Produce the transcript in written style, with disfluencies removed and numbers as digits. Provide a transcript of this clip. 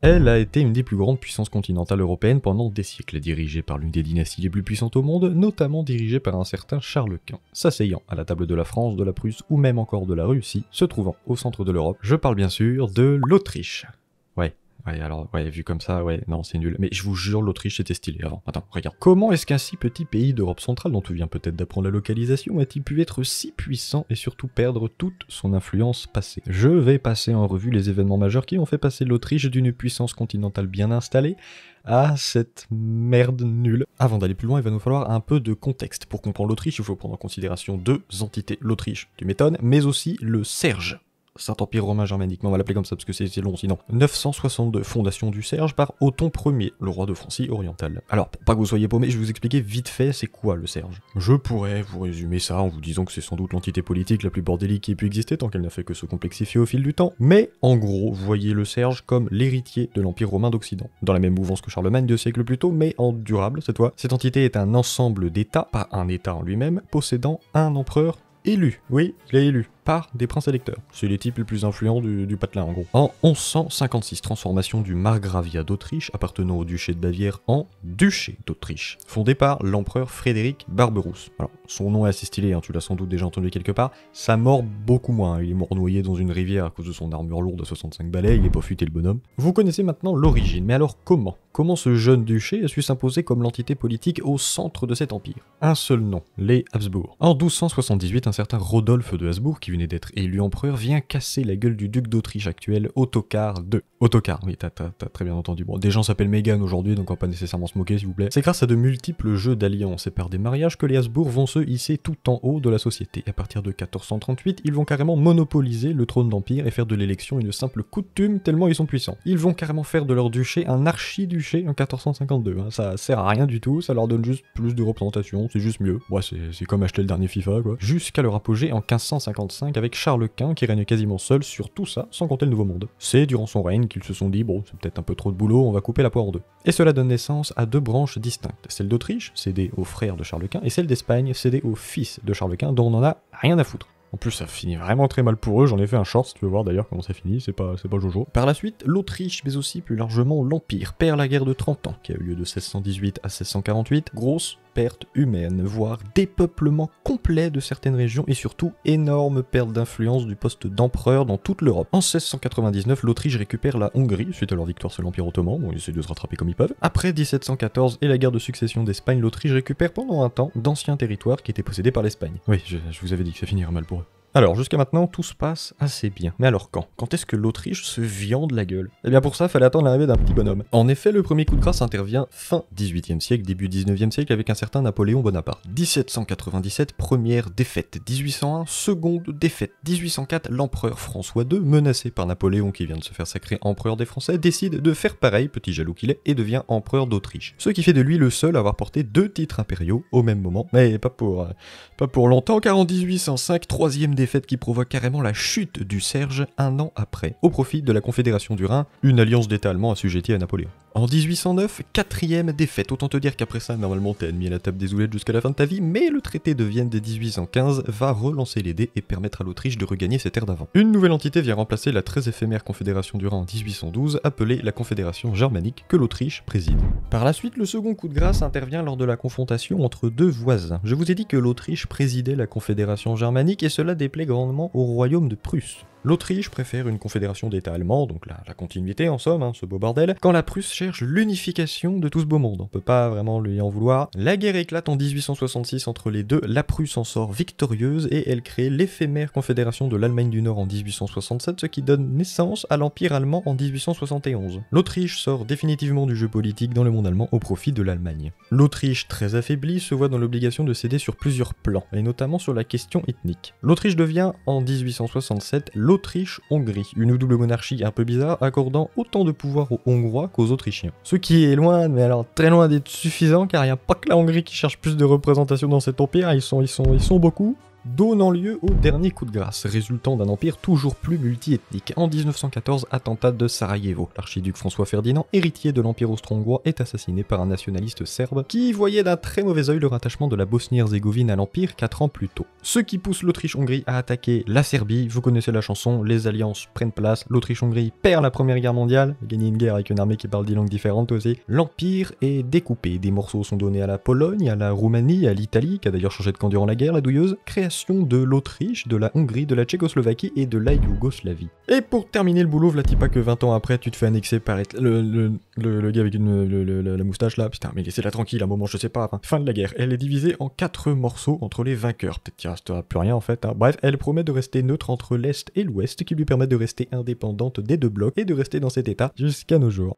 Elle a été une des plus grandes puissances continentales européennes pendant des siècles, dirigée par l'une des dynasties les plus puissantes au monde, notamment dirigée par un certain Charles Quint, s'asseyant à la table de la France, de la Prusse ou même encore de la Russie, se trouvant au centre de l'Europe. Je parle bien sûr de l'Autriche. Ouais, vu comme ça, ouais, non, c'est nul. Mais je vous jure, l'Autriche, c'était stylé avant. Attends, regarde. Comment est-ce qu'un si petit pays d'Europe centrale, dont tu viens peut-être d'apprendre la localisation, a-t-il pu être si puissant et surtout perdre toute son influence passée? Je vais passer en revue les événements majeurs qui ont fait passer l'Autriche d'une puissance continentale bien installée à cette merde nulle. Avant d'aller plus loin, il va nous falloir un peu de contexte. Pour comprendre l'Autriche, il faut prendre en considération deux entités. L'Autriche, tu m'étonnes, mais aussi le Serge. Saint-Empire romain germanique, mais on va l'appeler comme ça parce que c'est long sinon. 962, fondation du Serge par Othon Ier, le roi de Francie orientale. Alors, pour pas que vous soyez paumés, je vais vous expliquer vite fait c'est quoi le Serge. Je pourrais vous résumer ça en vous disant que c'est sans doute l'entité politique la plus bordélique qui ait pu exister tant qu'elle n'a fait que se complexifier au fil du temps, mais en gros, voyez le Serge comme l'héritier de l'Empire romain d'Occident. Dans la même mouvance que Charlemagne 2 siècles plus tôt, mais en durable cette fois. Cette entité est un ensemble d'États, pas un État en lui-même, possédant un empereur élu. Oui, il est élu par des princes électeurs. C'est les types les plus influents du patelin en gros. En 1156, transformation du margravia d'Autriche appartenant au duché de Bavière en duché d'Autriche, fondé par l'empereur Frédéric Barberousse. Alors, son nom est assez stylé, hein, tu l'as sans doute déjà entendu quelque part. Sa mort beaucoup moins, hein. Il est mort noyé dans une rivière à cause de son armure lourde à 65 balais, il est pas futé le bonhomme. Vous connaissez maintenant l'origine, mais alors comment? Comment ce jeune duché a su s'imposer comme l'entité politique au centre de cet empire? Un seul nom, les Habsbourg. En 1278, un certain Rodolphe de Habsbourg, qui venait d'être élu empereur, vient casser la gueule du duc d'Autriche actuel, Ottokar II. Ottokar, oui, t'as très bien entendu. Bon, des gens s'appellent Meghan aujourd'hui, donc on va pas nécessairement se moquer, s'il vous plaît. C'est grâce à de multiples jeux d'alliances et par des mariages que les Habsbourg vont se hisser tout en haut de la société. À partir de 1438, ils vont carrément monopoliser le trône d'empire et faire de l'élection une simple coutume tellement ils sont puissants. Ils vont carrément faire de leur duché un archiduché en 1452. Hein. Ça sert à rien du tout, ça leur donne juste plus de représentation, c'est juste mieux. Ouais, c'est comme acheter le dernier FIFA, quoi. Jusqu'à leur apogée en 1555 avec Charles Quint qui règne quasiment seul sur tout ça, sans compter le Nouveau Monde. C'est durant son règne qu'ils se sont dit, bon, c'est peut-être un peu trop de boulot, on va couper la poire en deux. Et cela donne naissance à deux branches distinctes. Celle d'Autriche, cédée aux frères de Charles Quint, et celle d'Espagne, cédée aux fils de Charles Quint, dont on en a rien à foutre. En plus, ça finit vraiment très mal pour eux, j'en ai fait un short si tu veux voir d'ailleurs comment ça finit, c'est pas Jojo. Par la suite, l'Autriche, mais aussi plus largement l'Empire, perd la guerre de 30 ans, qui a eu lieu de 1618 à 1648, grosse perte humaine, voire dépeuplement complet de certaines régions et surtout énorme perte d'influence du poste d'empereur dans toute l'Europe. En 1699, l'Autriche récupère la Hongrie suite à leur victoire sur l'Empire ottoman, bon ils essaient de se rattraper comme ils peuvent. Après 1714 et la guerre de succession d'Espagne, l'Autriche récupère pendant un temps d'anciens territoires qui étaient possédés par l'Espagne. Oui, je vous avais dit que ça finirait mal pour eux. Alors, jusqu'à maintenant, tout se passe assez bien. Mais alors quand? Quand est-ce que l'Autriche se viande la gueule? Eh bien pour ça, fallait attendre l'arrivée d'un petit bonhomme. En effet, le premier coup de grâce intervient fin 18e siècle, début 19e siècle avec un certain Napoléon Bonaparte. 1797, première défaite. 1801, seconde défaite. 1804, l'empereur François II, menacé par Napoléon qui vient de se faire sacrer empereur des Français, décide de faire pareil, petit jaloux qu'il est, et devient empereur d'Autriche. Ce qui fait de lui le seul à avoir porté deux titres impériaux au même moment, mais pas pour longtemps, car en 1805, troisième défaite qui provoque carrément la chute du Serge un an après, au profit de la Confédération du Rhin, une alliance d'États allemands assujettie à Napoléon. En 1809, quatrième défaite, autant te dire qu'après ça, normalement t'es admis à la table des oulettes jusqu'à la fin de ta vie, mais le traité de Vienne de 1815 va relancer les dés et permettre à l'Autriche de regagner ses terres d'avant. Une nouvelle entité vient remplacer la très éphémère Confédération du Rhin en 1812, appelée la Confédération germanique, que l'Autriche préside. Par la suite, le second coup de grâce intervient lors de la confrontation entre deux voisins. Je vous ai dit que l'Autriche présidait la Confédération germanique et cela déplaît grandement au royaume de Prusse. L'Autriche préfère une confédération d'États allemands, donc la continuité en somme, hein, ce beau bordel, quand la Prusse cherche l'unification de tout ce beau monde. On peut pas vraiment lui en vouloir. La guerre éclate en 1866 entre les deux, la Prusse en sort victorieuse et elle crée l'éphémère confédération de l'Allemagne du Nord en 1867, ce qui donne naissance à l'Empire allemand en 1871. L'Autriche sort définitivement du jeu politique dans le monde allemand au profit de l'Allemagne. L'Autriche, très affaiblie, se voit dans l'obligation de céder sur plusieurs plans, et notamment sur la question ethnique. L'Autriche devient, en 1867, l'Autriche-Hongrie, une double monarchie un peu bizarre accordant autant de pouvoir aux Hongrois qu'aux Autrichiens. Ce qui est loin, mais alors très loin d'être suffisant car il n'y a pas que la Hongrie qui cherche plus de représentation dans cet empire, ils sont beaucoup. donnant lieu au dernier coup de grâce, résultant d'un empire toujours plus multi-ethnique. En 1914, attentat de Sarajevo. L'archiduc François Ferdinand, héritier de l'empire austro-hongrois, est assassiné par un nationaliste serbe qui voyait d'un très mauvais œil le rattachement de la Bosnie-Herzégovine à l'empire 4 ans plus tôt. Ce qui pousse l'Autriche-Hongrie à attaquer la Serbie. Vous connaissez la chanson, les alliances prennent place, l'Autriche-Hongrie perd la première guerre mondiale, gagner une guerre avec une armée qui parle 10 langues différentes aussi. L'empire est découpé, des morceaux sont donnés à la Pologne, à la Roumanie, à l'Italie, qui a d'ailleurs changé de camp durant la guerre, la douilleuse, création de l'Autriche, de la Hongrie, de la Tchécoslovaquie et de la Yougoslavie. Et pour terminer le boulot, v'là pas que 20 ans après, tu te fais annexer par le gars avec la moustache là, putain, mais laissez-la tranquille, un moment, je sais pas, enfin, fin de la guerre. Elle est divisée en 4 morceaux entre les vainqueurs, peut-être qu'il restera plus rien en fait, hein. Bref, elle promet de rester neutre entre l'Est et l'Ouest, qui lui permet de rester indépendante des deux blocs et de rester dans cet état jusqu'à nos jours.